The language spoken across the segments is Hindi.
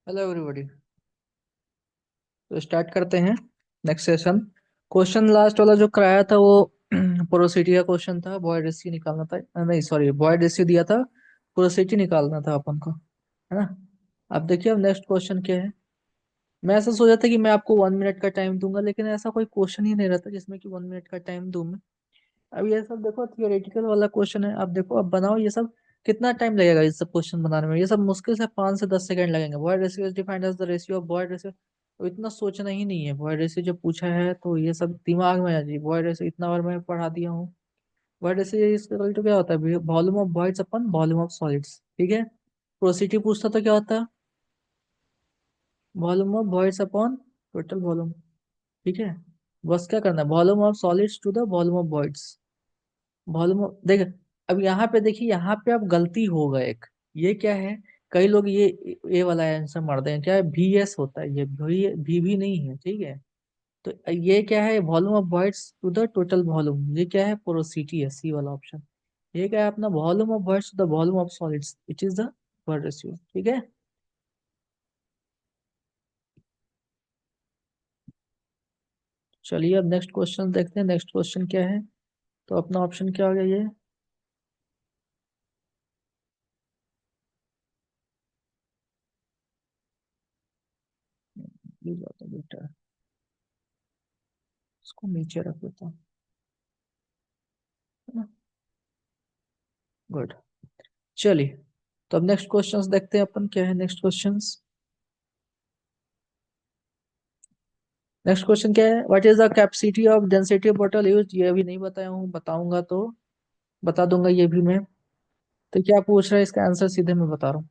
Hello everybody. तो स्टार्ट करते हैं नेक्स्ट सेशन। क्वेश्चन लास्ट वाला जो कराया था वो पोरोसिटी का क्वेश्चन था। बॉयड रेशियो निकालना था, नहीं सॉरी, बॉयड रेशियो दिया था, पोरोसिटी निकालना था अपन को, है ना। अब देखिए, अब नेक्स्ट क्वेश्चन क्या है। मैं ऐसा सोचा था कि मैं आपको 1 मिनट का टाइम दूंगा, लेकिन ऐसा कोई क्वेश्चन ही नहीं रहता जिसमें कि 1 मिनट का टाइम दूं मैं। अब ये सब देखो, थियोरेटिकल वाला क्वेश्चन है। अब देखो, अब बनाओ ये सब। कितना टाइम लगेगा ये सब क्वेश्चन बनाने में? ये सब मुश्किल से 5 से 10 सेकंड लगेंगे। Void ratio is defined as the ratio of void ratio. तो इतना सोचना ही नहीं है। बॉयड रेशियो जब पूछा है तो ये सब दिमाग में आ जाए। बॉयड रेशियो इतना बार मैं पढ़ा दिया हूँ। बॉयड रेशियो इसका इक्वल टू क्या होता है? Volume of voids upon volume of solids. ठीक है। पोरोसिटी पूछता तो क्या होता है? Volume of voids upon total volume. ठीक है। बस क्या करना है, volume of solids to the volume of voids. Volume देख। अब यहाँ पे देखिए, यहाँ पे अब गलती हो गए एक। ये क्या है? कई लोग ये वाला आंसर मारते हैं। क्या है? VS होता है, ये भी नहीं है। ठीक है। तो ये क्या है? Volume of voids to the total volume. ये क्या है? पोरोसिटी है, सी वाला ऑप्शन। ये क्या है? अपना volume of voids to the volume of solids which is the void ratio. ठीक है। चलिए अब नेक्स्ट क्वेश्चन देखते हैं। नेक्स्ट क्वेश्चन क्या है? तो अपना ऑप्शन क्या हो गया ये? ये जाता बेटा, इसको नीचे रख देता हूँ। गुड। चलिए, तो अब नेक्स्ट क्वेश्चंस देखते हैं अपन। क्या है नेक्स्ट क्वेश्चंस? नेक्स्ट क्वेश्चन क्या है? What is the capacity of density of bottle use? ये अभी नहीं बताया हूँ, बताऊंगा तो बता दूंगा ये भी मैं। तो क्या पूछ रहा है, इसका आंसर सीधे मैं बता रहा हूँ।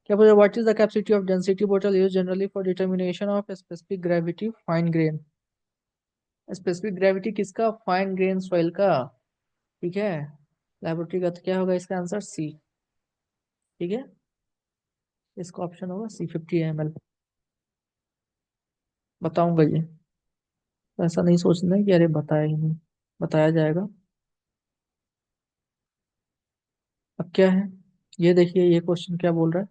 क्या पूछ रहा है? What is the capacity of density bottle use generally for determination of specific gravity fine grain. Specific gravity किसका? फाइन ग्रेन सॉइल का। ठीक है। लेबोरेटरी का। तो क्या होगा इसका आंसर? सी। ठीक है। इसका ऑप्शन होगा सी, 50 ml। बताऊंगा ये। ऐसा नहीं सोचना है कि अरे बताया ही नहीं, बताया जाएगा। अब क्या है? ये देखिए, ये क्वेश्चन क्या बोल रहा है।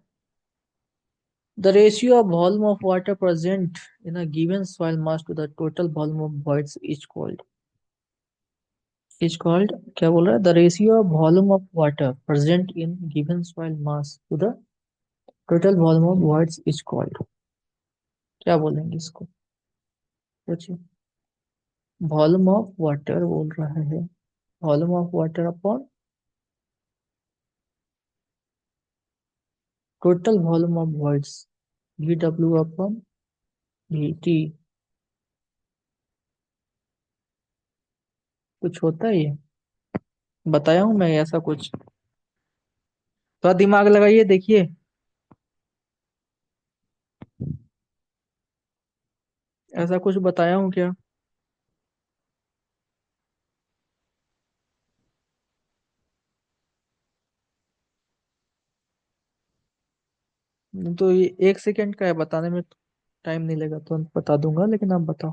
The ratio of volume of water present in a given soil mass to the total volume of voids is called क्या बोल रहा है? The ratio of volume of water present in given soil mass to the total volume of voids is called. क्या बोलेंगे इसको? सोचिए। वॉल्यूम ऑफ वाटर बोल रहा है। Volume of water upon total volume of voids, VW upon VT। कुछ होता है ये? बताया हूं मैं ऐसा कुछ? थोड़ा दिमाग लगाइए, देखिए। ऐसा कुछ बताया हूँ क्या? तो ये 1 सेकंड का है, बताने में टाइम नहीं लगेगा तो बता दूंगा, लेकिन आप बताओ।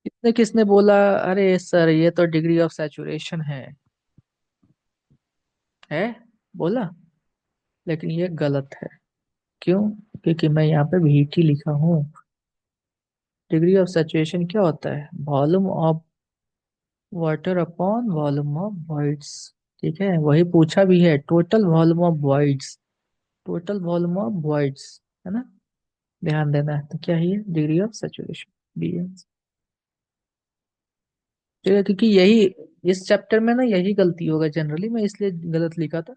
किसने किसने बोला? अरे सर, ये तो डिग्री ऑफ सैचुरेशन है बोला, लेकिन ये गलत है। क्यों? क्योंकि मैं यहाँ पे VT लिखा हूँ। डिग्री ऑफ सैचुरेशन क्या होता है? Volume of water upon volume of voids. ठीक है, वही पूछा भी है, total volume of voids. Total volume of voids, है ना। ध्यान देना है। तो क्या है ये? Degree of saturation, B. ठीक है, क्योंकि यही इस चैप्टर में ना यही गलती होगा जनरली, मैं इसलिए गलत लिखा था।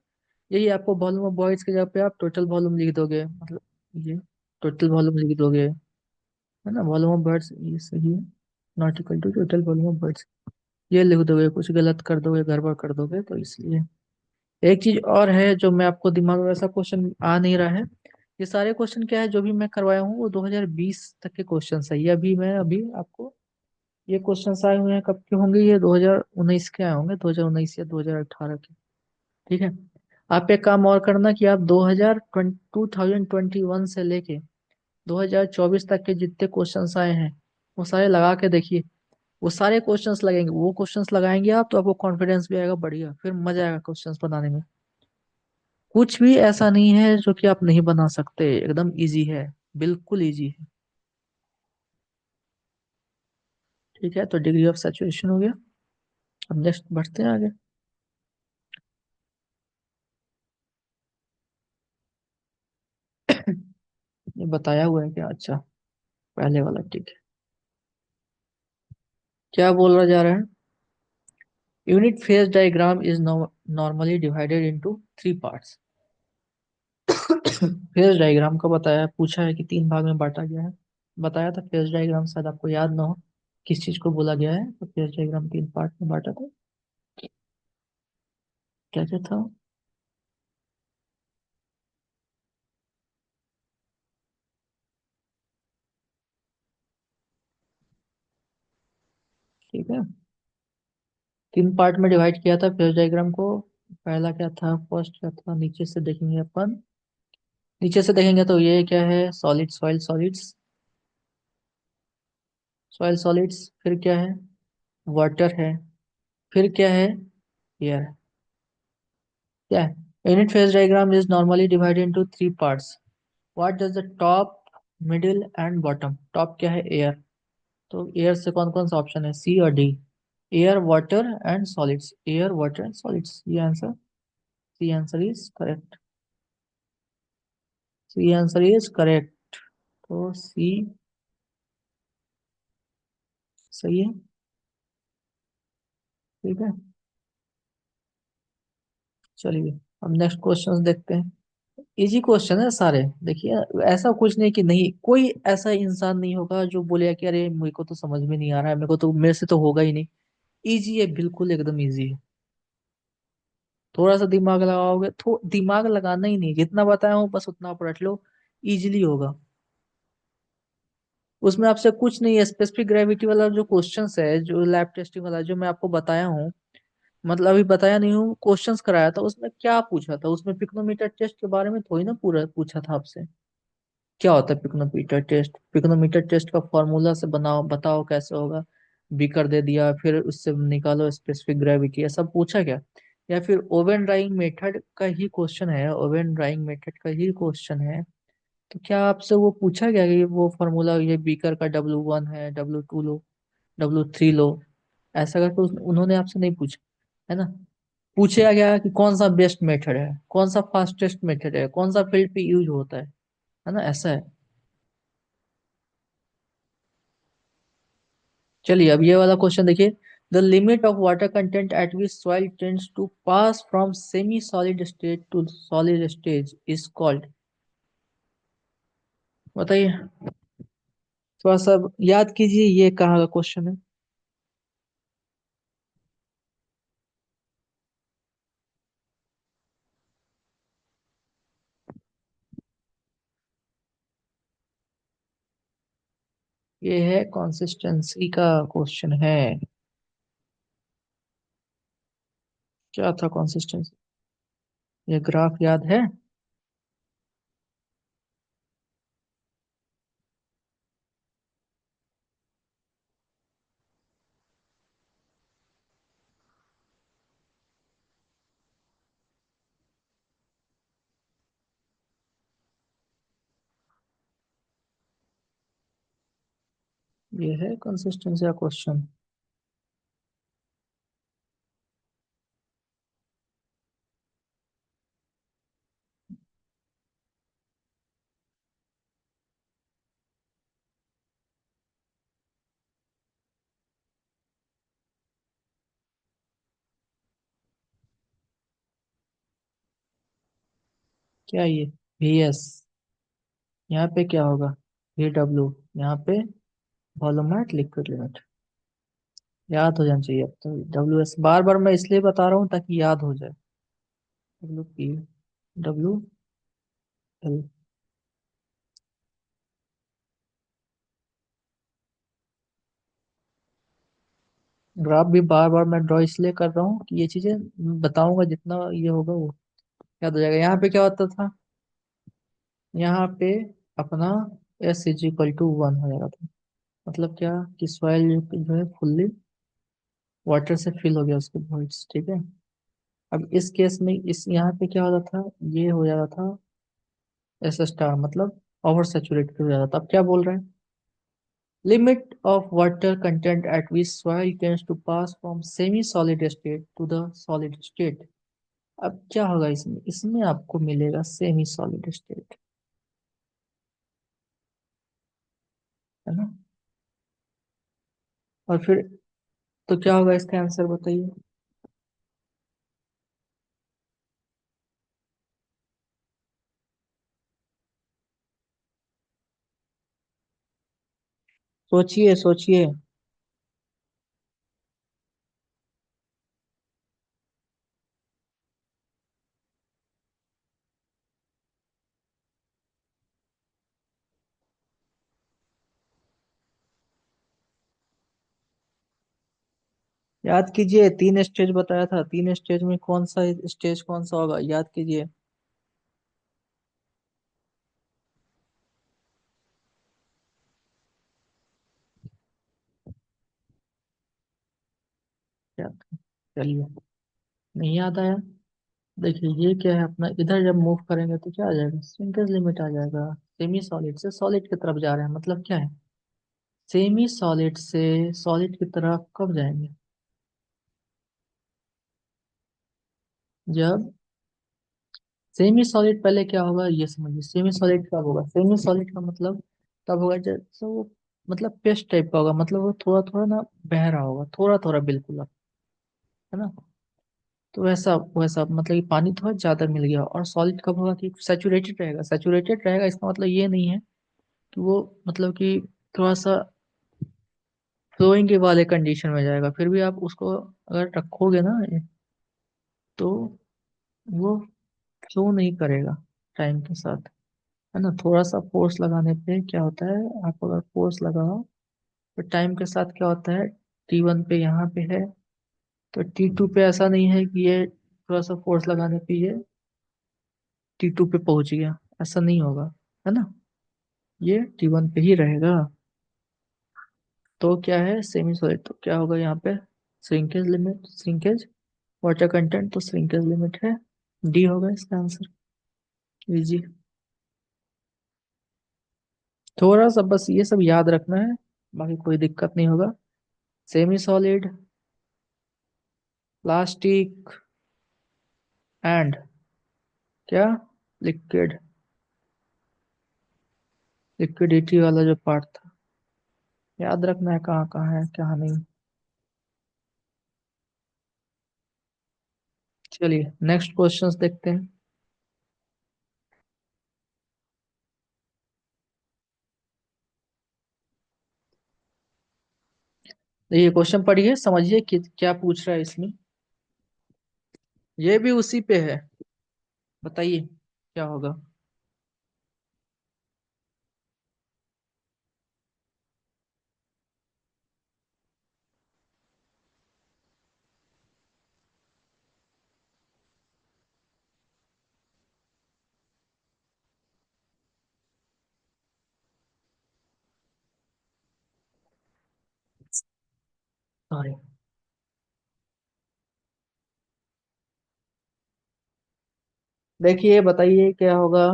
यही आपको वॉल्यूम ऑफ बॉयज के जगह पे आप टोटल वॉल्यूम लिख दोगे, मतलब ये टोटल वॉल्यूम लिख दोगे, है ना। वॉल्यूम ऑफ बर्ड्स ये सही है, not equal to total volume of voids. ये लिख दोगे, कुछ गलत कर दोगे, गड़बड़ कर दोगे, तो इसलिए। एक चीज और है जो मैं आपको दिमाग में, ऐसा क्वेश्चन आ नहीं रहा है। ये सारे क्वेश्चन क्या है जो भी मैं करवाया हूँ वो 2020 तक के क्वेश्चन है। ये अभी आपको ये क्वेश्चन आए हुए हैं, कब के होंगे? ये 2019 के आए होंगे, 2019 या 2018 के। ठीक है। आप एक काम और करना कि आप 2021 से लेके 2024 तक के जितने क्वेश्चंस आए हैं वो सारे लगा के देखिए। वो सारे क्वेश्चंस लगेंगे, वो क्वेश्चंस लगाएंगे आप तो आपको कॉन्फिडेंस भी आएगा बढ़िया, फिर मजा आएगा क्वेश्चंस बनाने में। कुछ भी ऐसा नहीं है जो कि आप नहीं बना सकते, एकदम इजी है, बिल्कुल इजी है। ठीक है, तो डिग्री ऑफ सैचुरेशन हो गया। अब नेक्स्ट बढ़ते हैं आगे। ये बताया हुआ है क्या? अच्छा, पहले वाला ठीक है। क्या बोला जा रहा है? Unit phase diagram is normally divided into three parts. Phase diagram का बताया, पूछा है कि तीन भाग में बांटा गया है। बताया था फेज डायग्राम, शायद आपको याद ना हो किस चीज को बोला गया है, तो फेज डायग्राम तीन पार्ट में बांटा था। क्या क्या था? ठीक है, तीन पार्ट में डिवाइड किया था फेज डायग्राम को। पहला क्या था, फर्स्ट क्या था, नीचे से देखेंगे अपन। नीचे से देखेंगे तो ये क्या है, solid soil solids, soil solids. फिर क्या है, वाटर है। फिर क्या है, एयर। क्या है? Unit phase diagram is normally divided into three parts. What does the top, middle and bottom? Top क्या है, एयर। तो एयर से कौन कौन सा ऑप्शन है, सी और D? Air, water and solids, air water and solids, ये answer. C answer is correct. C answer is correct. तो सी सही है। ठीक है, चलिए अब नेक्स्ट क्वेश्चन देखते हैं। इजी क्वेश्चन है सारे, देखिए। ऐसा कुछ नहीं कि नहीं, कोई ऐसा इंसान नहीं होगा जो बोलेगा कि अरे मेरे को तो समझ में नहीं आ रहा है, मेरे को तो, मेरे से तो होगा ही नहीं। इजी है, बिल्कुल एकदम इजी है। थोड़ा सा दिमाग लगाओगे, दिमाग लगाना ही नहीं, जितना बताया हूँ बस उतना पढ़ लो, इजीली होगा। उसमें आपसे कुछ नहीं है, स्पेसिफिक ग्रेविटी वाला जो क्वेश्चंस है, जो लैब टेस्टिंग वाला जो मैं आपको बताया हूँ, मतलब अभी बताया नहीं हूँ, क्वेश्चंस कराया था, उसमें क्या पूछा था, उसमें पिक्नोमीटर टेस्ट के बारे में थोड़ी ना पूरा पूछा था आपसे। क्या होता है पिक्नोमीटर टेस्ट? पिक्नोमीटर टेस्ट का फॉर्मूला से बनाओ, बताओ कैसे होगा। बीकर दे दिया, फिर उससे निकालो स्पेसिफिक ग्रेविटी, ऐसा पूछा क्या? या फिर ओवन ड्राइंग मेथड का ही क्वेश्चन है, ओवन ड्राइंग मेथड का ही क्वेश्चन है। तो क्या आपसे वो पूछा गया कि वो फॉर्मूला, ये बीकर का W1 है, W2 लो, W3 लो, ऐसा करके उन्होंने आपसे नहीं पूछा, है ना? पूछा गया कि कौन सा बेस्ट मेथड है, कौन सा फास्टेस्ट मेथड है, कौन सा फील्ड पे यूज होता है ना, ऐसा है। चलिए अब ये वाला क्वेश्चन देखिए। The limit of water content at which soil tends to pass from semi solid state to solid stage is called. बताइए, थोड़ा सा याद कीजिए, ये कहाँ का क्वेश्चन है? ये है कंसिस्टेंसी का क्वेश्चन है। क्या था कंसिस्टेंसी? ये ग्राफ याद है? ये है कंसिस्टेंसी का क्वेश्चन। क्या ये VS? यहाँ पे क्या होगा, VW। यहाँ पे वॉल्यूमेट्रिक लिक्विड लिमिट। याद हो जाना चाहिए अब तो। WS बार बार मैं इसलिए बता रहा हूँ ताकि याद हो जाए। WP, WL। ग्राफ भी बार बार मैं ड्रॉ इसलिए कर रहा हूँ कि ये चीजें बताऊंगा, जितना ये होगा वो याद हो जाएगा। यहाँ पे क्या होता था, यहाँ पे अपना S is equal to one हो जाएगा था। मतलब क्या, कि सॉइल जो है फुल्ली वाटर से फिल हो गया उसके वॉइड्स, ठीक है। अब इस केस में इस यहाँ पे क्या होता था, ये हो जाता था एस स्टार, मतलब ओवर सेचुरेटेड हो जाता था। अब क्या बोल रहे हैं, limit of water content at which soil tends to pass from semi solid state to the solid state. अब क्या होगा इसमें, इसमें आपको मिलेगा सेमी सॉलिड स्टेट, है ना। और फिर तो क्या होगा इसका आंसर बताइए। सोचिए सोचिए। याद कीजिए, तीन स्टेज बताया था, तीन स्टेज में कौन सा स्टेज कौन सा होगा, याद कीजिए। याद, चलिए, नहीं याद आया। देखिए ये क्या है अपना, इधर जब मूव करेंगे तो क्या आ जाएगा, श्रिंकेज लिमिट आ जाएगा। सेमी सॉलिड से सॉलिड की तरफ जा रहे हैं, मतलब क्या है, सेमी सॉलिड से सॉलिड की तरफ कब जाएंगे, जब सेमी सॉलिड, पहले क्या होगा ये समझिए, सेमी सॉलिड कब होगा, सेमी सॉलिड का मतलब तब होगा जब तो वो, मतलब पेस्ट टाइप का होगा, मतलब वो थोड़ा थोड़ा ना बह रहा होगा, थोड़ा थोड़ा बिल्कुल, है ना। तो वैसा वैसा मतलब कि पानी थोड़ा ज्यादा मिल गया। और सॉलिड कब होगा, कि सैचुरेटेड रहेगा, सैचुरेटेड रहेगा इसका मतलब ये नहीं है कि वो, मतलब कि थोड़ा सा फ्लोइंग के वाले कंडीशन में जाएगा, फिर भी आप उसको अगर रखोगे ना तो वो फ्लो नहीं करेगा टाइम के साथ, है ना। थोड़ा सा फोर्स लगाने पे क्या होता है, आप अगर फोर्स लगाओ तो टाइम के साथ क्या होता है, T1 पे यहाँ पे है, तो T2 पे ऐसा नहीं है कि ये थोड़ा सा फोर्स लगाने पे ये T2 पे पहुंच गया, ऐसा नहीं होगा, है ना। ये T1 पे ही रहेगा। तो क्या है सेमी सॉलिड, तो क्या होगा यहाँ पे, shrinkage limit, shrinkage water content, तो श्रिंकेज लिमिट है, डी होगा इसका आंसर। इजी, थोड़ा सा बस ये सब याद रखना है, बाकी कोई दिक्कत नहीं होगा। सेमी सॉलिड, प्लास्टिक, एंड क्या, लिक्विड, लिक्विडिटी वाला जो पार्ट था, याद रखना है कहाँ कहाँ है कहाँ नहीं। चलिए नेक्स्ट क्वेश्चंस देखते हैं। तो ये क्वेश्चन पढ़िए, समझिए कि क्या पूछ रहा है इसमें। ये भी उसी पे है, बताइए क्या होगा। सॉरी, देखिए बताइए क्या होगा।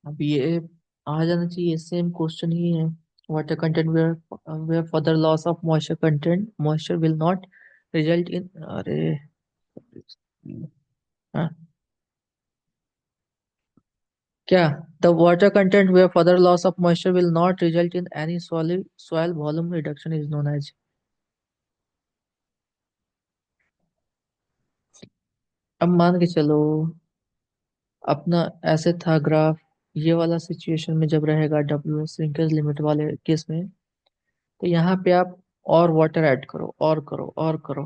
अब ये आ जाना चाहिए, सेम क्वेश्चन ही है। Water content where further loss of moisture content, moisture will not result in, अरे हाँ, क्या, the water content where further loss of moisture will not result in any solid soil volume reduction is known as. अब मान के चलो, अपना ऐसे था ग्राफ, ये वाला सिचुएशन में जब रहेगा डब्ल्यू श्रिंकेज लिमिट वाले केस में, तो यहाँ पे आप और वाटर ऐड करो और करो और करो,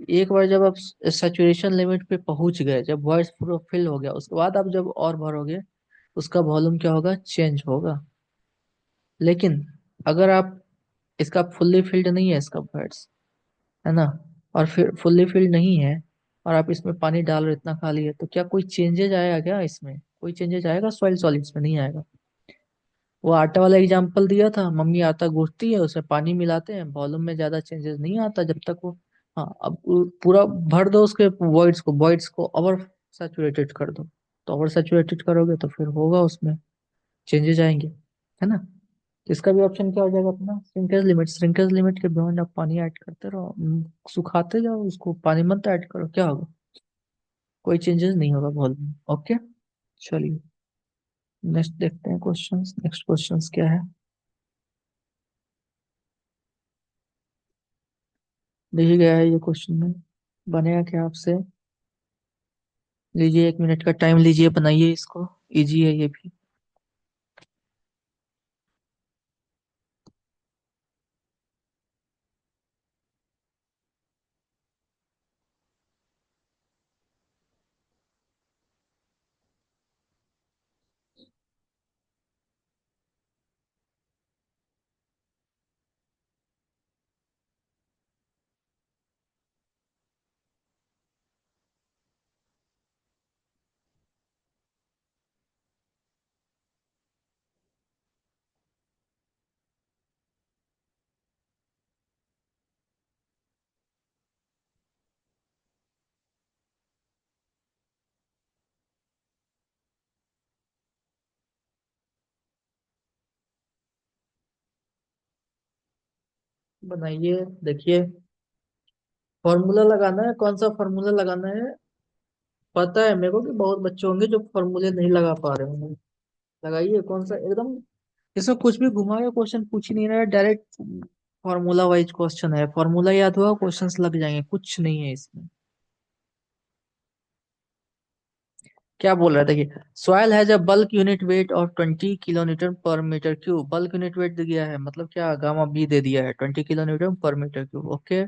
एक बार जब आप सैचुरेशन लिमिट पे पहुंच गए, जब वॉइस पूरा फिल हो गया, उसके बाद आप जब और भरोगे, उसका वॉल्यूम क्या होगा, चेंज होगा। लेकिन अगर आप, इसका फुल्ली फिल्ड नहीं है इसका वर्ड्स, है ना, और फिर फुल्ली फिल्ड नहीं है, और आप इसमें पानी डाल रहे हो, इतना खाली है, तो क्या कोई चेंजेज आएगा क्या इसमें? कोई चेंजेज आएगा सॉइल सॉलिड्स में? नहीं आएगा। वो आटा वाला एग्जांपल दिया था, मम्मी आटा गूंथती है, उसमें पानी मिलाते हैं, वॉल्यूम में ज्यादा चेंजेस नहीं आता जब तक वो, हाँ, अब पूरा भर दो उसके वॉइड्स को ओवर सैचुरेटेड कर दो, तो ओवर सैचुरेटेड करोगे तो फिर होगा उसमें चेंजेस आएंगे, है ना। तो इसका भी ऑप्शन क्या हो जाएगा अपना, श्रिंकेज लिमिट के बियॉन्ड आप पानी ऐड करते रहो, सुखाते जाओ उसको, पानी मत ऐड करो, क्या होगा, कोई चेंजेस नहीं होगा वॉल्यूम में। ओके, चलिए नेक्स्ट देखते हैं क्वेश्चंस। नेक्स्ट क्वेश्चंस क्या है, दिख गया है ये क्वेश्चन में, बनेगा क्या आपसे? लीजिए 1 मिनट का टाइम लीजिए, बनाइए इसको, इजी है ये भी। बनाइए, देखिए, फॉर्मूला लगाना है, कौन सा फॉर्मूला लगाना है? पता है मेरे को कि बहुत बच्चे होंगे जो फॉर्मूले नहीं लगा पा रहे होंगे। लगाइए, कौन सा एकदम, इसमें कुछ भी घुमा के क्वेश्चन पूछ ही नहीं रहा है, डायरेक्ट फॉर्मूला वाइज क्वेश्चन है, फॉर्मूला याद हुआ क्वेश्चंस लग जाएंगे, कुछ नहीं है इसमें। क्या बोल रहा है देखिए, soil has a bulk unit weight of 20 kilo newton per metre cube. Bulk unit weight दिया है, मतलब क्या, गामा बी दे दिया है, 20 kilo newton per metre cube. Okay,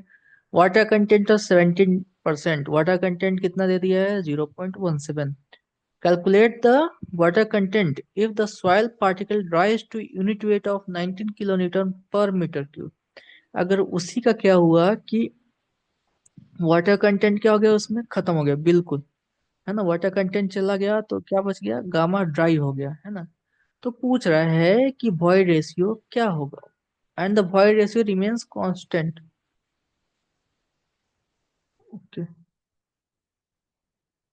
water content of 17%, water content कितना दे दिया है, 0.17। Calculate the water content if the soil particle rise to unit weight of 19 kilo newton per metre cube. अगर उसी का क्या हुआ कि वाटर कंटेंट क्या हो गया, उसमें खत्म हो गया बिल्कुल, है ना, वाटर कंटेंट चला गया, तो क्या बच गया, गामा ड्राई हो गया, है ना। तो पूछ रहा है कि वॉइड रेशियो क्या होगा, and the void ratio remains constant. Okay,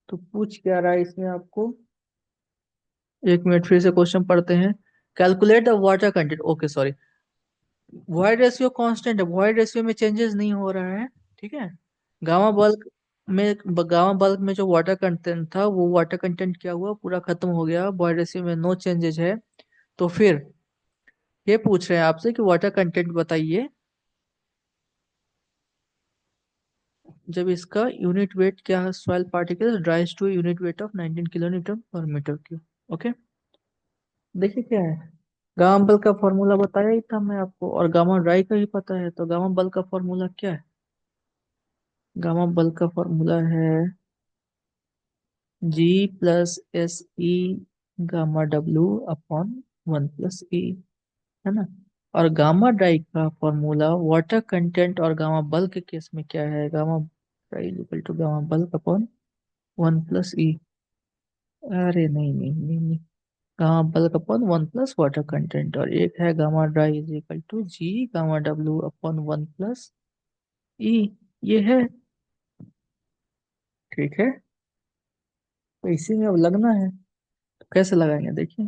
तो पूछ क्या रहा है इसमें आपको, 1 मिनट फिर से क्वेश्चन पढ़ते हैं। Calculate the water content, okay sorry, void ratio constant है, वॉइड रेशियो में चेंजेस नहीं हो रहा है, ठीक है। गामा बल्क में, गामा बल्क में जो वाटर कंटेंट था, वो वाटर कंटेंट क्या हुआ, पूरा खत्म हो गया, वॉइड रेशियो में नो चेंजेस है। तो फिर ये पूछ रहे हैं आपसे कि वाटर कंटेंट बताइए जब इसका यूनिट वेट क्या है, soil particle dries to unit weight of 19 kilo newton per metre cube. Okay, देखिए क्या है, गामा बल्क का फॉर्मूला बताया ही था मैं आपको, और गामा ड्राई का ही पता है, तो गामा बल्क का फॉर्मूला क्या है, गामा बल्क का फॉर्मूला है G+SE gamma W upon 1+E, है ना। और गामा ड्राई का फॉर्मूला वाटर कंटेंट और गामा बल्क के केस में क्या है, gamma dry equal to gamma bulk upon 1+E। अरे नहीं नहीं नहीं नहीं, गामा बल्क अपॉन 1+वाटर कंटेंट, और एक है gamma dry is equal to G gamma W upon 1+E। ये है, ठीक है, तो इसी में अब लगना है, तो कैसे लगाएंगे देखिए।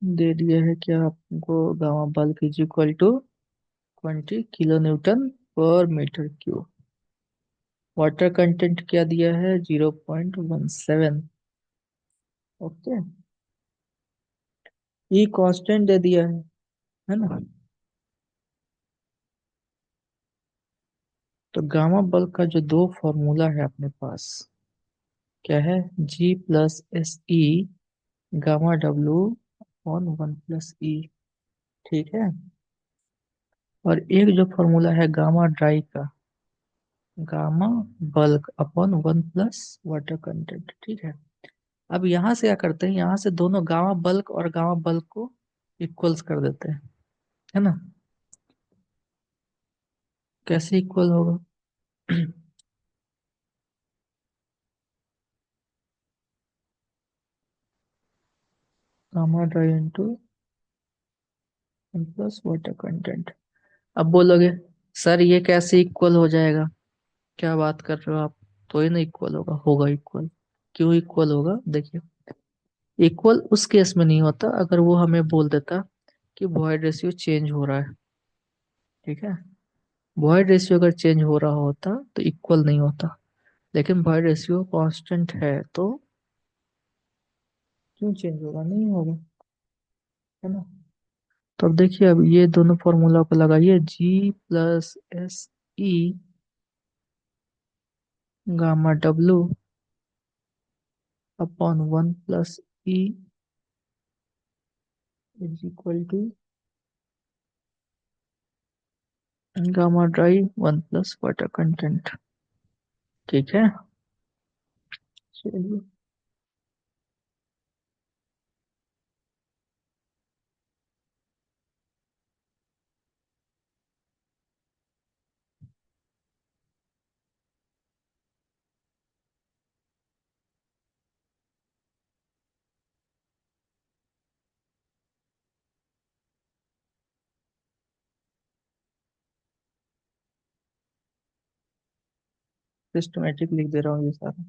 दे दिया है क्या आपको, gamma bulk is equal to 20 kilo newton per metre cube. Water content क्या दिया है, 0.17। ओके, ई कांस्टेंट दे दिया है ना। तो गामा बल्क का जो दो फॉर्मूला है अपने पास, क्या है, G+SE gamma W upon 1+E, ठीक है। और एक जो फॉर्मूला है गामा ड्राई का, gamma bulk upon 1 plus water content, ठीक है। अब यहाँ से क्या करते हैं, यहाँ से दोनों गामा बल्क और गामा बल्क को इक्वल्स कर देते हैं, है ना। कैसे इक्वल होगा? Gamma dry into 1 plus water content. अब बोलोगे सर ये कैसे इक्वल हो जाएगा, क्या बात कर रहे हो आप, तो ही ना इक्वल होगा, होगा इक्वल। क्यों इक्वल होगा, देखिए। इक्वल उस केस में नहीं होता अगर वो हमें बोल देता कि वॉइड रेशियो चेंज हो रहा है, ठीक है। वॉइड रेशियो अगर चेंज हो रहा होता तो इक्वल नहीं होता, लेकिन वॉइड रेशियो कांस्टेंट है तो क्यों चेंज होगा, नहीं होगा, है ना। तो अब देखिए, अब ये दोनों फॉर्मूला को लगाइए, G+SE gamma W upon 1 plus E is equal to gamma dry 1 plus water content, ठीक है। चलिए, सिस्टमेटिक लिख दे रहा हूँ ये सारा।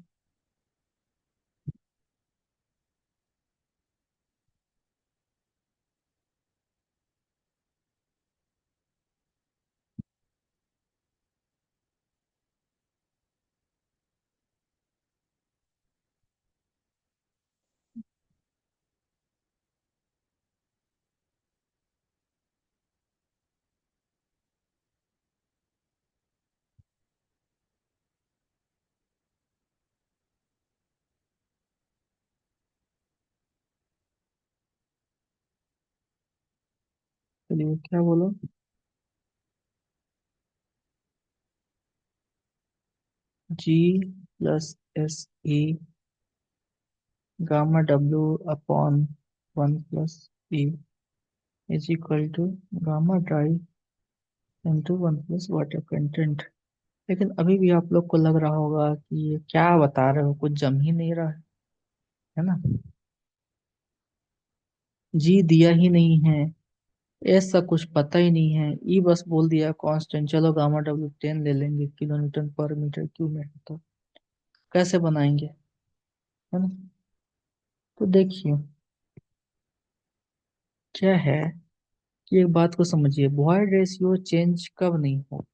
चलिए, क्या बोलो, G+SE gamma W upon 1 plus E is equal to gamma dry into 1 plus water content. लेकिन अभी भी आप लोग को लग रहा होगा कि ये क्या बता रहे हो, कुछ जम ही नहीं रहा है ना। जी दिया ही नहीं है, ऐसा कुछ पता ही नहीं है, ई बस बोल दिया कांस्टेंट, चलो गामा डब्ल्यू 10 ले लेंगे किलोमीटर पर मीटर क्यूब में, तो कैसे बनाएंगे, है ना। तो देखिए क्या है कि एक बात को समझिए, वॉइड रेशियो चेंज कब नहीं हो,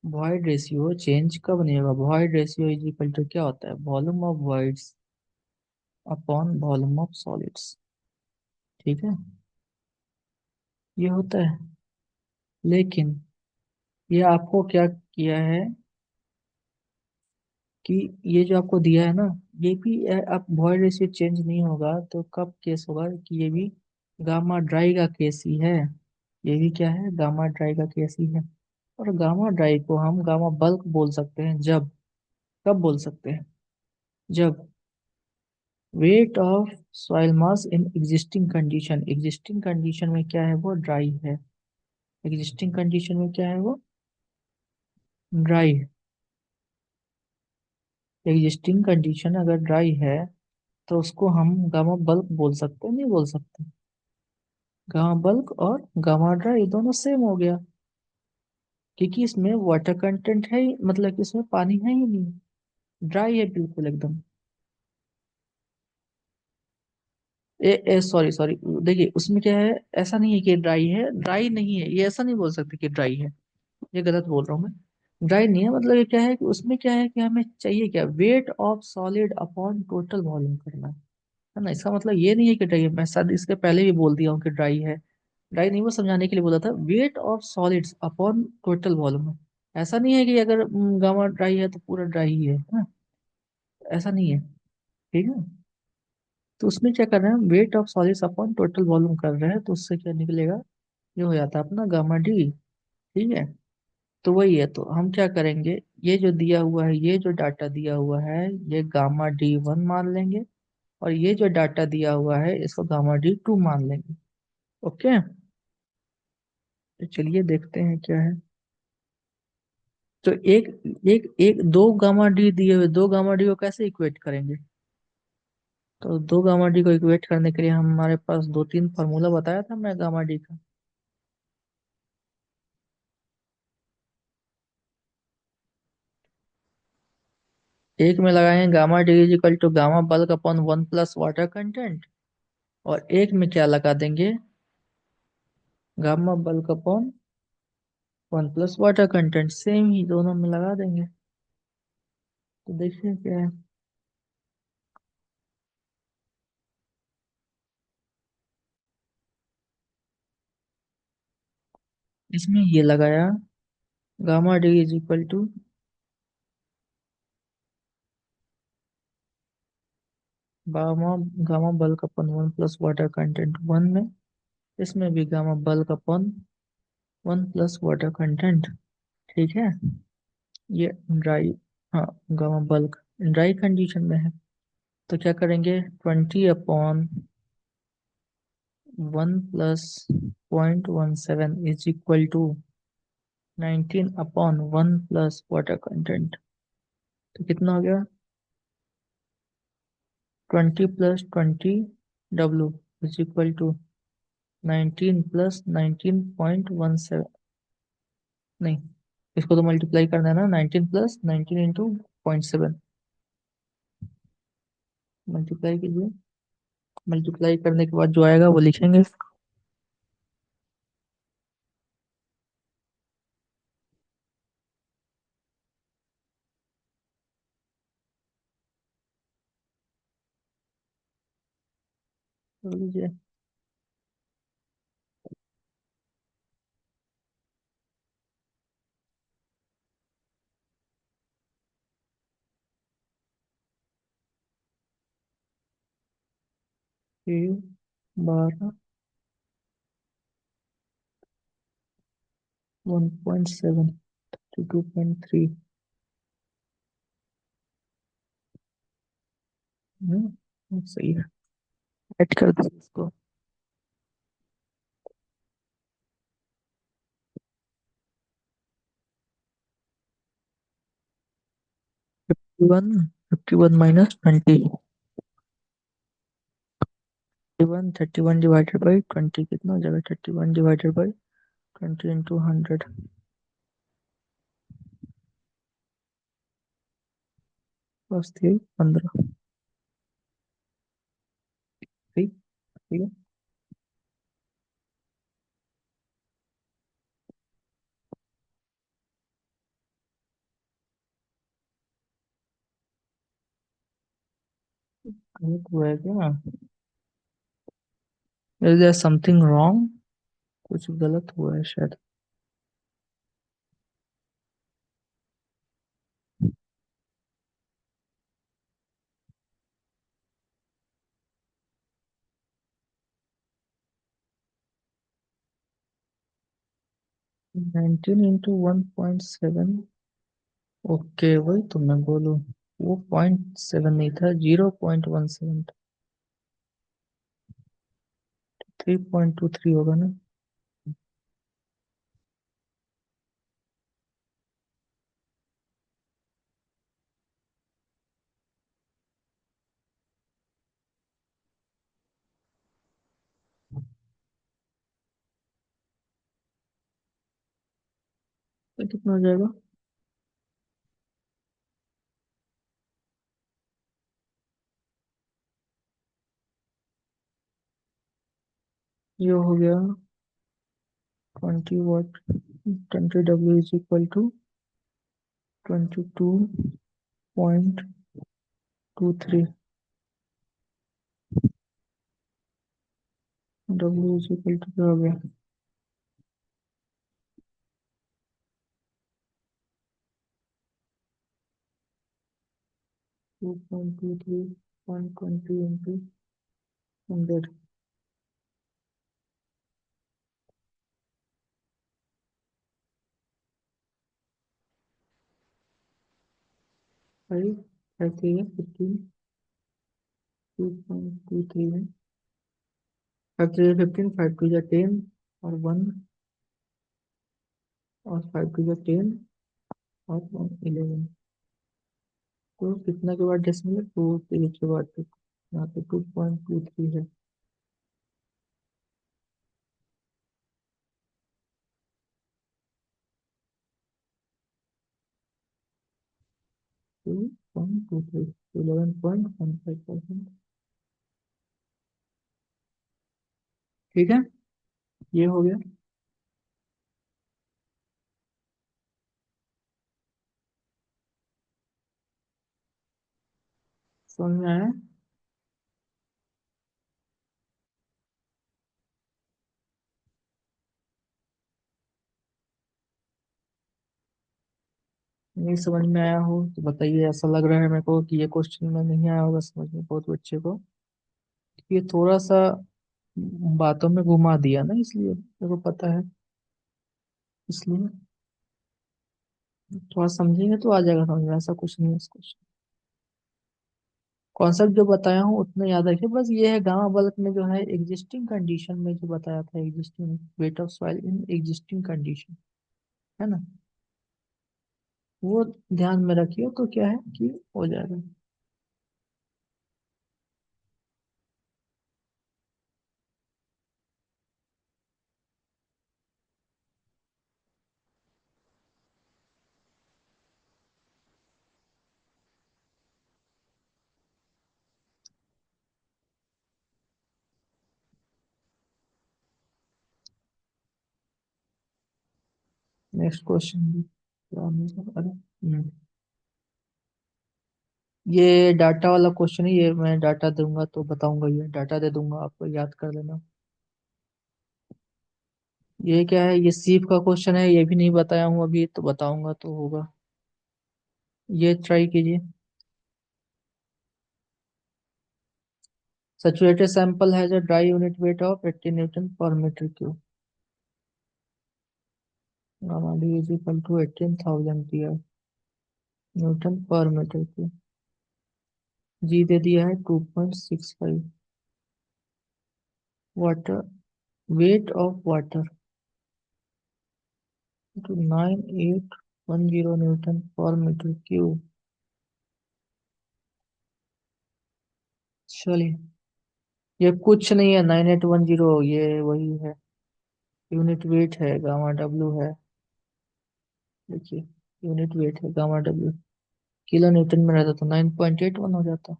वॉइड रेशियो चेंज कब नहीं होगा, void ratio is equal to क्या होता है, volume of voids upon volume of solids, ठीक है, ये होता है। लेकिन ये आपको क्या किया है कि ये जो आपको दिया है ना, ये भी आप वॉइड रेशियो चेंज नहीं होगा तो कब केस होगा, कि ये भी गामा ड्राई का केस ही है, ये भी क्या है, गामा ड्राई का केस ही है। और गामा ड्राई को हम गामा बल्क बोल सकते हैं जब, कब बोल सकते हैं, जब wait of soil mass in existing condition, existing condition में क्या है, वो ड्राई है, एग्जिस्टिंग कंडीशन में क्या है, वो ड्राई है। एग्जिस्टिंग कंडीशन अगर ड्राई है तो उसको हम गामा बल्क बोल सकते हैं, नहीं बोल सकते, गामा बल्क और गामा ड्राई दोनों सेम हो गया, क्योंकि इसमें वाटर कंटेंट है मतलब कि इसमें पानी है ही नहीं, ड्राई है बिल्कुल एकदम। ए ए सॉरी सॉरी, देखिए उसमें क्या है, ऐसा नहीं है कि ड्राई है, ड्राई नहीं है, ये ऐसा नहीं बोल सकते कि ड्राई है, ये गलत बोल रहा हूँ मैं। ड्राई नहीं है, मतलब ये क्या है कि उसमें क्या है कि हमें चाहिए क्या, weight of solid upon total volume करना है ना। इसका मतलब ये नहीं है कि ड्राई है, मैं शायद इसके पहले भी बोल दिया हूँ कि ड्राई है, ड्राई नहीं, वो समझाने के लिए बोला था, wait of solids upon total volume है। ऐसा नहीं है कि अगर गामा ड्राई है तो पूरा ड्राई ही है ना, ऐसा नहीं है, ठीक है। तो उसमें क्या कर रहे हैं, wait of solids upon total volume कर रहे हैं, तो उससे क्या निकलेगा, ये हो जाता है अपना गामा डी। ठीक है, तो वही है, तो हम क्या करेंगे, ये जो दिया हुआ है, ये जो डाटा दिया हुआ है, ये गामा डी वन मान लेंगे, और ये जो डाटा दिया हुआ है इसको गामा डी टू मान लेंगे। ओके, तो चलिए देखते हैं क्या है। तो एक एक एक दो गामा डी दिए हुए, दो गामा डी को कैसे इक्वेट करेंगे? तो दो गामा डी को इक्वेट करने के लिए हमारे पास दो तीन फार्मूला बताया था मैं गामा डी का। एक में लगाएंगे gamma D is equal to gamma bulk upon one plus water content, और एक में क्या लगा देंगे, gamma bulk upon one plus water content, same ही दोनों में लगा देंगे। तो देखिए क्या है, इसमें ये लगाया gamma D is equal to gamma gamma bulk upon one plus water content one में, इसमें भी gamma bulk upon one plus water content. ठीक है, ये ड्राई, हाँ, गामा बल्क ड्राई कंडीशन में है। तो क्या करेंगे, 20 upon one plus 0.17 is equal to 19 upon one plus water content. तो कितना हो गया, 20 + 20 W इज इक्वल टू 19 + 19.17। नहीं, इसको तो मल्टीप्लाई करना है ना, 19 + 19 इंटू 0.7। मल्टीप्लाई कीजिए, मल्टीप्लाई करने के बाद जो आएगा वो लिखेंगे। तो लीजिए, ये 12, 1.7, 2.3। सही है, ऐड कर दीजिए इसको। 51, 51 माइनस 20, 31 डिवाइडेड बाई 20 कितना हो जाएगा, 31 डिवाइडेड बाई 20 इंटू 100, बस थी 15। ठीक, ठीक है। गलत हुआ है क्या, इज देयर समथिंग रॉन्ग, कुछ गलत हुआ है शायद। 19 इंटू 1.7। ओके, वही तो मैं बोलूँ, वो 0.7 नहीं था, 0.17 था। 3.23 होगा ना। तो कितना हो जाएगा, ये हो गया 20 वाट, 20 W is equal to 22.23। W is equal to क्या हो गया, 2.23 इंटू 100। फाइव, फाइव थ्री है 15, 2.23 है, फाइव थ्री है 15, फाइव टू या 10 और 1, और फाइव टू या 10 और 1 11। तो कितना के बाद डेसिमल है, 2 3 के बाद तो यहाँ पे 2.23 है। 2.23, 11.15%। ठीक है, ये हो गया। समझ में आया? नहीं समझ में आया हो तो बताइए। ऐसा लग रहा है मेरे को कि ये क्वेश्चन में नहीं आया होगा समझ में बहुत बच्चे को। ये थोड़ा सा बातों में घुमा दिया ना, इसलिए मेरे को पता है, इसलिए थोड़ा समझेंगे तो आ जाएगा समझ में। ऐसा कुछ नहीं है इस क्वेश्चन। कॉन्सेप्ट जो बताया हूँ उतना याद रखिए बस। ये है गामा बल्क में जो है एग्जिस्टिंग कंडीशन में जो बताया था, existing wait of soil in existing condition, है ना, वो ध्यान में रखिए तो क्या है कि हो जाएगा। नेक्स्ट क्वेश्चन भी क्या मतलब, अरे ये डाटा वाला क्वेश्चन है, ये मैं डाटा दूंगा तो बताऊंगा, ये डाटा दे दूंगा आपको, याद कर लेना। ये क्या है, ये सीप का क्वेश्चन है, ये भी नहीं बताया हूँ अभी, तो बताऊंगा तो होगा। ये ट्राई कीजिए। Saturated sample has a dry unit weight of 80 Newton per meter cube. Gamma D is equal to 18,000 PR Newton per meter cube. G दे दिया है 2.65। Water, wait of water to 9810 Newton per metre cube. चलिए, ये कुछ नहीं है 9810, ये वही है, यूनिट वेट है, गामा डब्ल्यू है। देखिए, यूनिट वेट है गामा डब्ल्यू, किलो न्यूटन में रहता तो 9.81 हो जाता।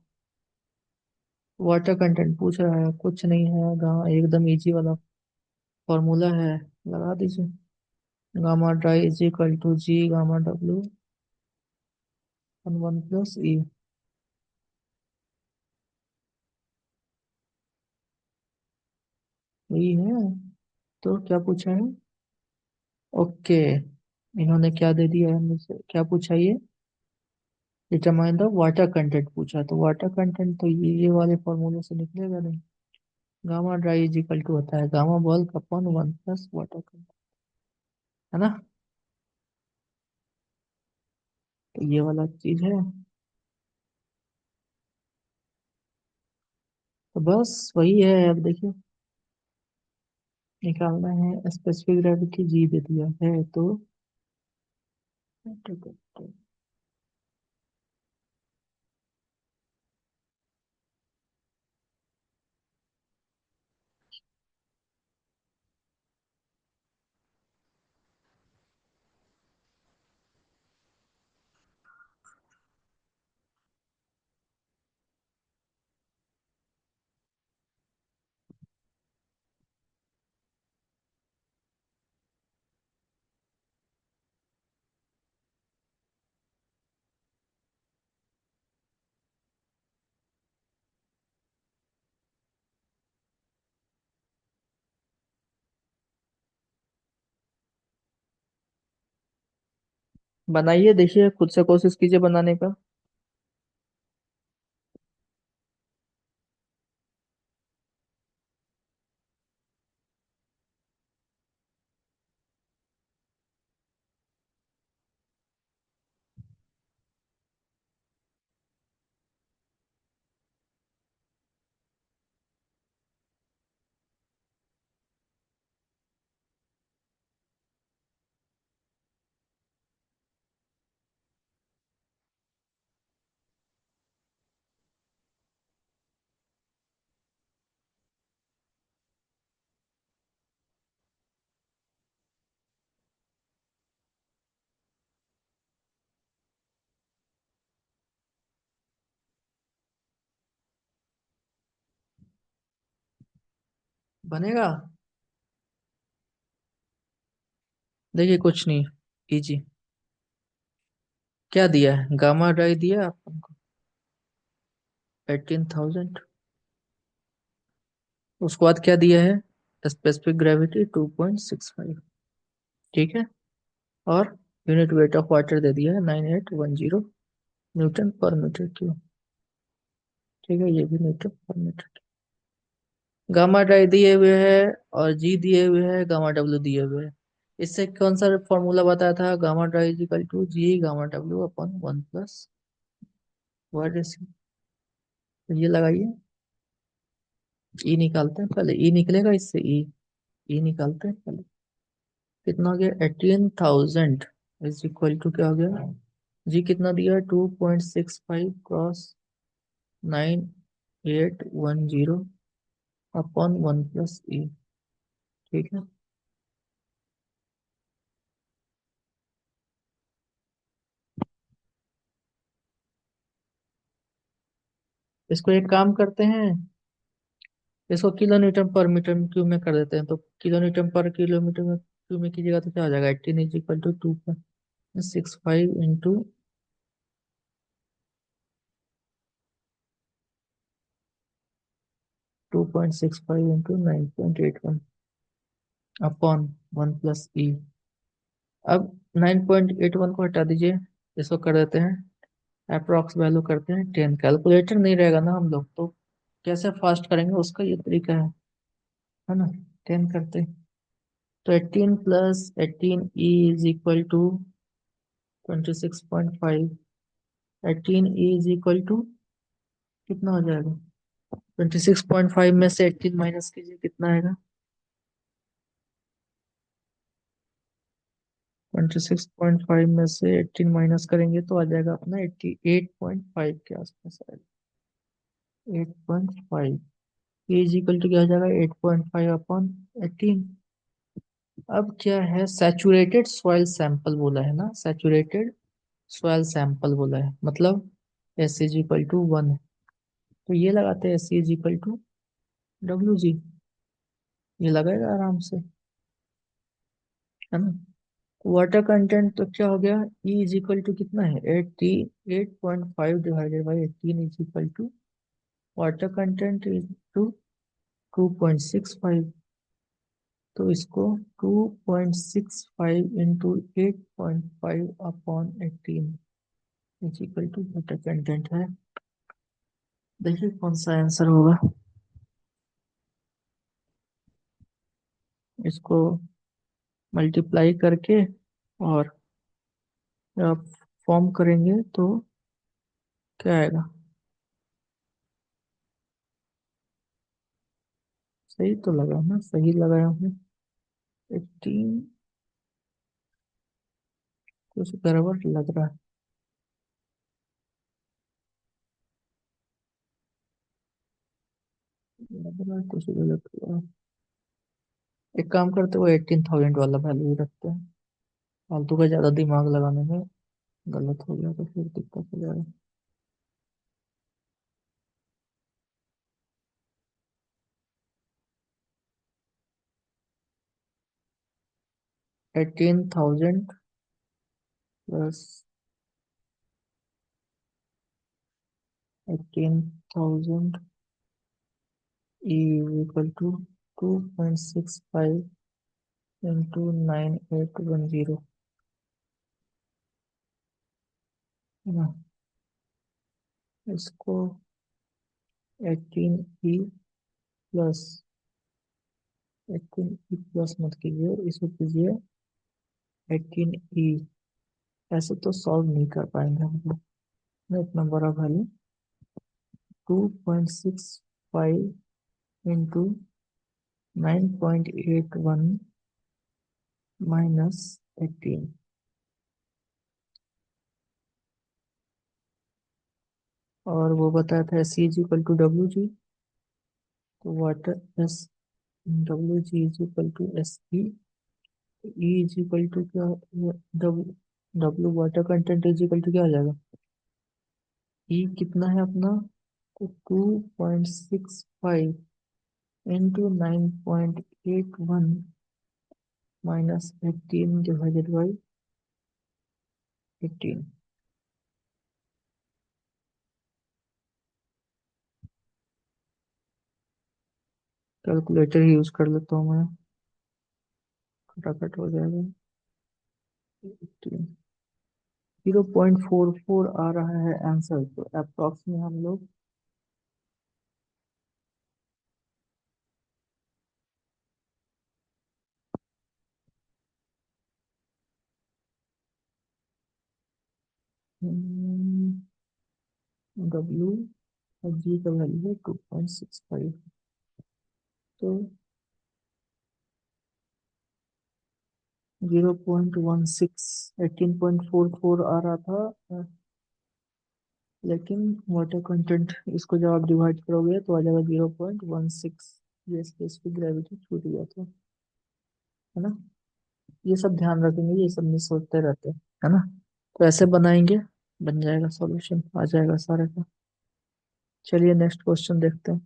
वाटर कंटेंट पूछ रहा है, कुछ नहीं है, गामा एकदम इजी वाला फॉर्मूला है, लगा दीजिए। Gamma dry is equal to G gamma W 1 plus E. यही है, तो क्या पूछा है? ओके, इन्होंने क्या दे दिया है मुझे, क्या पूछा ये? डिटरमाइन द वाटर कंटेंट पूछा, तो वाटर कंटेंट तो ये वाले फॉर्मूले से निकलेगा नहीं। Gamma dry is equal to होता है gamma bulk upon 1 plus water content, है ना, तो ये वाला चीज है। तो बस वही है, अब देखिए निकालना है। स्पेसिफिक ग्रेविटी जी दे दिया है तो बनाइए, देखिए खुद से कोशिश कीजिए बनाने का। बनेगा। देखिए कुछ नहीं, इजी। क्या दिया है, गामा डाई दिया है आपको 18,000। उसके बाद क्या दिया है, स्पेसिफिक ग्रेविटी 2.65। ठीक है। और यूनिट वेट ऑफ वाटर दे दिया है 9810 न्यूटन पर मीटर क्यूब। ठीक है, ये भी Newton per metre. Gamma die दिए हुए है और जी दिए हुए है, गामा डब्ल्यू दिए हुए है। इससे कौन सा फॉर्मूला बताया था, gamma dry is equal to G gamma W upon 1 plus वाट। ये लगाइए, ई निकालते हैं पहले, ई निकलेगा इससे, ई निकालते हैं पहले। कितना हो गया, 18,000 इज इक्वल टू क्या हो गया, जी कितना दिया, 2.65 क्रॉस 9810 अपॉन 1 प्लस ई। ठीक है। इसको एक काम करते हैं, इसको kilo newton per metre cube में कर देते हैं, तो किलो न्यूटन पर किलोमीटर में क्यूब में कीजिएगा तो क्या हो जाएगा, 18 is equal to 2.65 into 2.65 into 9.81 upon 1 plus E. अब 9.81 को हटा दीजिए, इसको कर देते हैं अप्रोक्स वैल्यू करते हैं 10। कैलकुलेटर नहीं रहेगा ना हम लोग तो कैसे फास्ट करेंगे, उसका ये तरीका है ना। 10 करते हैं तो 18 plus 18 E is equal to 26.5। 18 E is equal to कितना हो जाएगा, 26.5 में से 18 माइनस कीजिए कितना आएगा, 26.5 में से 18 माइनस करेंगे तो आ जाएगा अपना 88.5 के आसपास आएगा। 8.5 इज इक्वल टू क्या हो जाएगा, 8.5 अपॉन 18। अब क्या है, सैचुरेटेड सॉइल सैंपल बोला है ना, सैचुरेटेड सॉइल सैंपल बोला है, मतलब एस इज इक्वल टू 1 है। तो ये लगाते हैं S is equal to W G, ये लगाएगा आराम से, है ना। वाटर कंटेंट तो क्या हो गया, ई इज इक्वल टू कितना है, 8.5 divided by 18 is equal to water content is to 2.65। तो इसको 2.65 into 8.5 upon 18 is equal to water content है। देखिए कौन सा आंसर होगा। इसको मल्टीप्लाई करके और आप फॉर्म करेंगे तो क्या आएगा, सही तो लगा ना, सही लगाया हूँ। 18 कुछ गड़बड़ लग रहा है, लग रहा है कुछ गलत हुआ। एक काम करते हुए 18,000 वाला वैल्यू ही रखते हैं, फालतू का ज्यादा दिमाग लगाने में गलत हो गया तो फिर दिक्कत हो जाएगा। 18,000 plus 18,000 E equal to 2.65 into 9810, है ना। इसको 18 ई प्लस 18 ई प्लस मत कीजिए, इसको कीजिए 18 ई। ऐसे तो सॉल्व नहीं कर पाएंगे हम लोग, ना इतना बड़ा वैल्यू। 2.65 into 9.81 minus 18। और वो बताया था C is equal to W G, तो water S W G is equal to S E. E is equal to क्या, W W water content is equal to क्या आ जाएगा, ई कितना है अपना, तो 2.65 into 9.81 minus 18 divided by 18। Calculator ही यूज कर लेता हूँ मैं, फटाफट हो जाएगा। 0.44 आ रहा है आंसर, तो अप्रोक्स में हम लोग डब्ल्यू और जी का वैल्यू है 2.65। तो 0.16 18.44 आ रहा था, लेकिन वाटर कंटेंट इसको जब आप डिवाइड करोगे तो आ जाएगा 0.16। ये स्पेसिफिक ग्रेविटी छूट गया था, है ना। ये सब ध्यान रखेंगे, ये सब मिस होते रहते हैं, है ना। तो ऐसे बनाएंगे, बन जाएगा सॉल्यूशन, आ जाएगा सारे का। चलिए नेक्स्ट क्वेश्चन देखते हैं।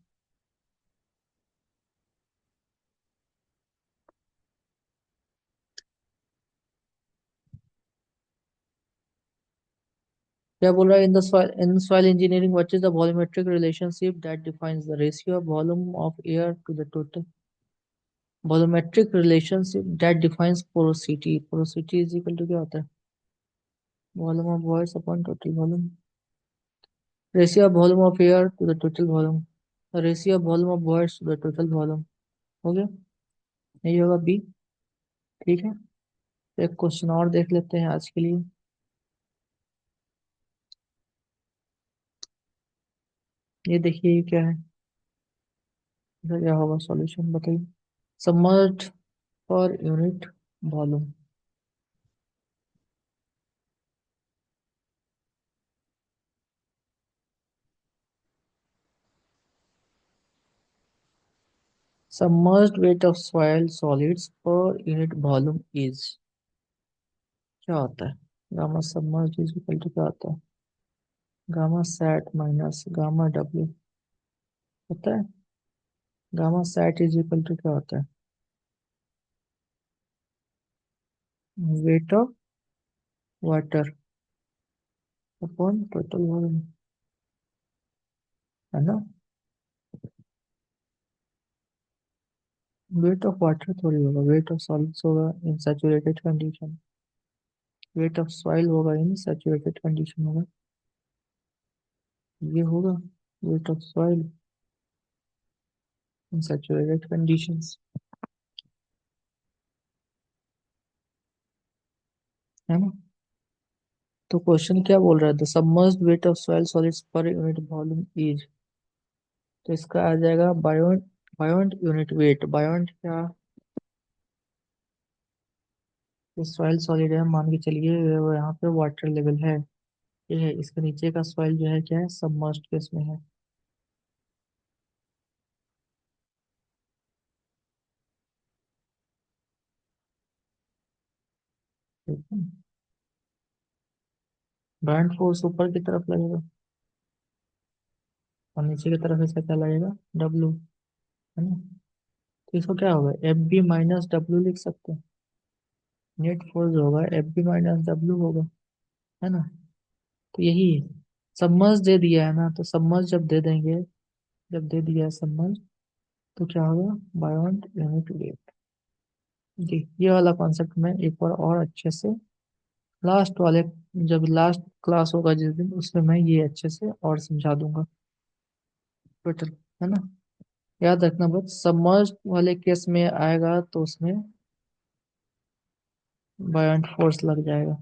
क्या बोल रहा है, in soil engineering what is the volumetric relationship that defines the ratio of volume of air to the total. Volumetric relationship that defines porosity, porosity is equal to क्या होता है, volume of voids upon total volume. Ratio of volume of air to the total volume, ratio of volume of voids to the total volume. हो गया, यही होगा बी। ठीक है, तो एक क्वेश्चन और देख लेते हैं आज के लिए। ये देखिए ये क्या है, इसका क्या होगा सॉल्यूशन बताइए। सबमर्ज्ड पर unit volume. Submerged weight of soil solids per unit volume is, क्या होता है, gamma submerged is equal to क्या होता है, gamma sat minus gamma W होता है। Gamma sat is equal to क्या होता है, weight of water upon total volume, है ना। वेट ऑफ वाटर थोड़ी होगा, वेट ऑफ सॉलिड्स होगा in saturated condition, weight of soil होगा इन सैचुरेटेड कंडीशन होगा, ये होगा weight of soil in saturated conditions, है ना। तो क्वेश्चन क्या बोल रहा है, the submerged weight of soil solids per unit volume is, तो इसका आ जाएगा buoyant, buoyant unit weight, buoyant क्या, ये सॉइल सॉलिड है मान के चलिए, वो यहाँ पे वाटर लेवल है, ये है, इसके नीचे का सॉइल जो है क्या है, सबमर्ज्ड केस में है। ठीक है, बायोट फोर्स ऊपर की तरफ लगेगा और नीचे की तरफ इसका क्या लगेगा, डब्लू, है ना। तो इसको क्या होगा, एफ बी माइनस डब्ल्यू लिख सकते हैं, नेट फोर्स होगा एफ बी माइनस डब्ल्यू होगा, है ना। तो यही है, सबमर्ज दे दिया है ना, तो सबमर्ज जब दे देंगे, जब दे दिया है सबमर्ज, तो क्या होगा, बायोट यूनिट वेट। जी, ये वाला कॉन्सेप्ट मैं एक बार और अच्छे से लास्ट वाले, जब लास्ट क्लास होगा जिस दिन, उसमें मैं ये अच्छे से और समझा दूंगा टोटल, है ना। याद रखना बस, सबमर्ज वाले केस में आएगा तो उसमें बायोट फोर्स लग जाएगा।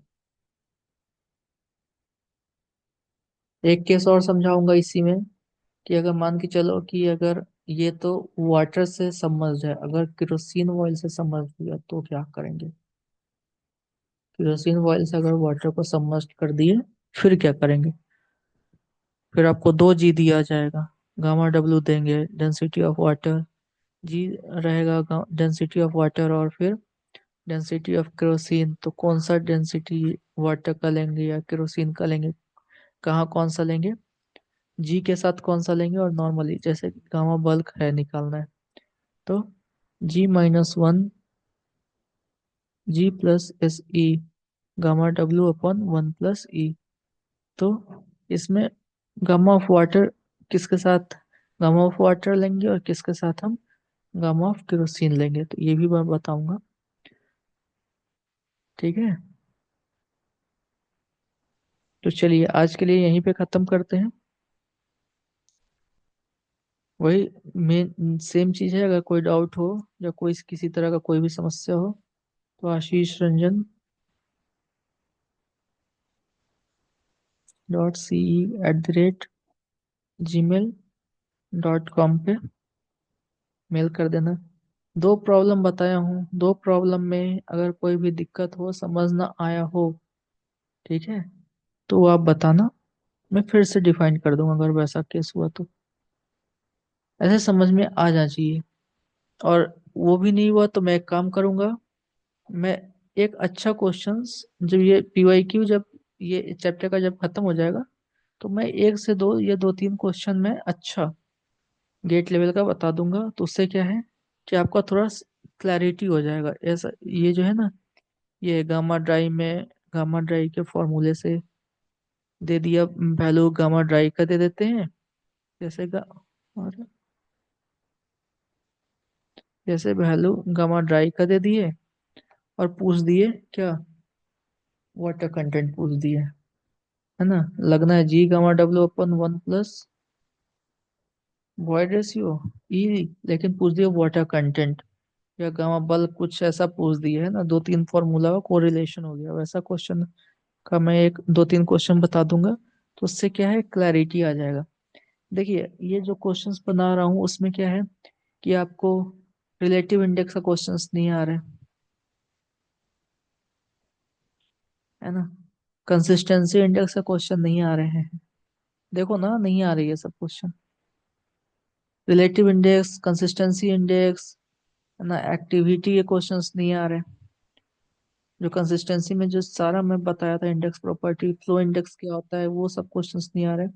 एक केस और समझाऊंगा इसी में, कि अगर मान के चलो कि अगर ये तो वाटर से सबमर्ज है, अगर केरोसिन ऑयल से सबमर्ज हुआ तो क्या करेंगे, केरोसिन ऑयल से अगर वाटर को सबमर्ज कर दिए फिर क्या करेंगे। फिर आपको दो जी दिया जाएगा, गामा डब्ल्यू देंगे, डेंसिटी ऑफ वाटर, जी रहेगा डेंसिटी ऑफ वाटर, और फिर डेंसिटी ऑफ केरोसिन, तो कौन सा डेंसिटी वाटर का लेंगे या केरोसिन का लेंगे, कहाँ कौन सा लेंगे, जी के साथ कौन सा लेंगे, और नॉर्मली जैसे गामा बल्क है निकालना है, तो G-1 G+SE gamma W upon 1+E। तो इसमें गामा ऑफ वाटर किसके साथ, गामा ऑफ वाटर लेंगे और किसके साथ हम गामा ऑफ केरोसिन लेंगे, तो ये भी मैं बताऊंगा। ठीक है, तो चलिए आज के लिए यहीं पे खत्म करते हैं। वही मेन सेम चीज है, अगर कोई डाउट हो या कोई किसी तरह का कोई भी समस्या हो तो ashish.ce@gmail.com पे मेल कर देना। दो प्रॉब्लम बताया हूँ, दो प्रॉब्लम में अगर कोई भी दिक्कत हो, समझ ना आया हो, ठीक है, तो वो आप बताना, मैं फिर से डिफाइन कर दूंगा अगर वैसा केस हुआ तो। ऐसे समझ में आ जाना चाहिए। और वो भी नहीं हुआ तो मैं एक काम करूंगा, मैं एक अच्छा क्वेश्चंस, जब ये पीवाईक्यू, जब ये चैप्टर का जब खत्म हो जाएगा, तो मैं एक से दो या दो तीन क्वेश्चन में अच्छा गेट लेवल का बता दूंगा, तो उससे क्या है कि आपका थोड़ा क्लैरिटी हो जाएगा। ऐसा ये जो है ना, ये गामा ड्राई में, गामा ड्राई के फॉर्मूले से दे दिया, वैल्यू गामा ड्राई का दे देते हैं, जैसे और जैसे वैल्यू गामा ड्राई का दे दिए और पूछ दिए क्या, वाटर कंटेंट पूछ दिए, है ना, लगना है जी गामा डब्ल्यू अपन 1+ वॉइड रेशियो ई, लेकिन पूछ दिया वाटर कंटेंट या गामा बल्क, कुछ ऐसा पूछ दिया है ना, दो तीन फॉर्मूला का कोरिलेशन हो गया, वैसा क्वेश्चन का मैं एक दो तीन क्वेश्चन बता दूंगा, तो उससे क्या है क्लैरिटी आ जाएगा। देखिए ये जो क्वेश्चंस बना रहा हूँ उसमें क्या है कि आपको रिलेटिव इंडेक्स का क्वेश्चंस नहीं आ रहे, है ना, कंसिस्टेंसी इंडेक्स का क्वेश्चन नहीं आ रहे हैं, देखो ना नहीं आ रही है सब question, relative index, consistency index, है ना, एक्टिविटी के क्वेश्चंस नहीं आ रहे। जो कंसिस्टेंसी में जो सारा मैं बताया था, इंडेक्स प्रॉपर्टी, फ्लो इंडेक्स क्या होता है, वो सब क्वेश्चंस नहीं आ रहे।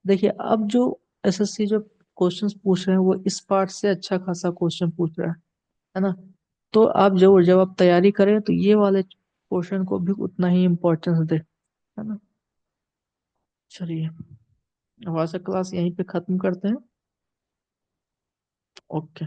देखिए अब जो एसएससी जो क्वेश्चंस पूछ रहे हैं वो इस पार्ट से अच्छा खासा क्वेश्चन पूछ रहा है ना, तो आप जब आप तैयारी करें तो ये वाले पोर्शन को भी उतना ही इम्पोर्टेंस दे, है ना। चलिए अब आज का क्लास यहीं पे खत्म करते हैं। ओके।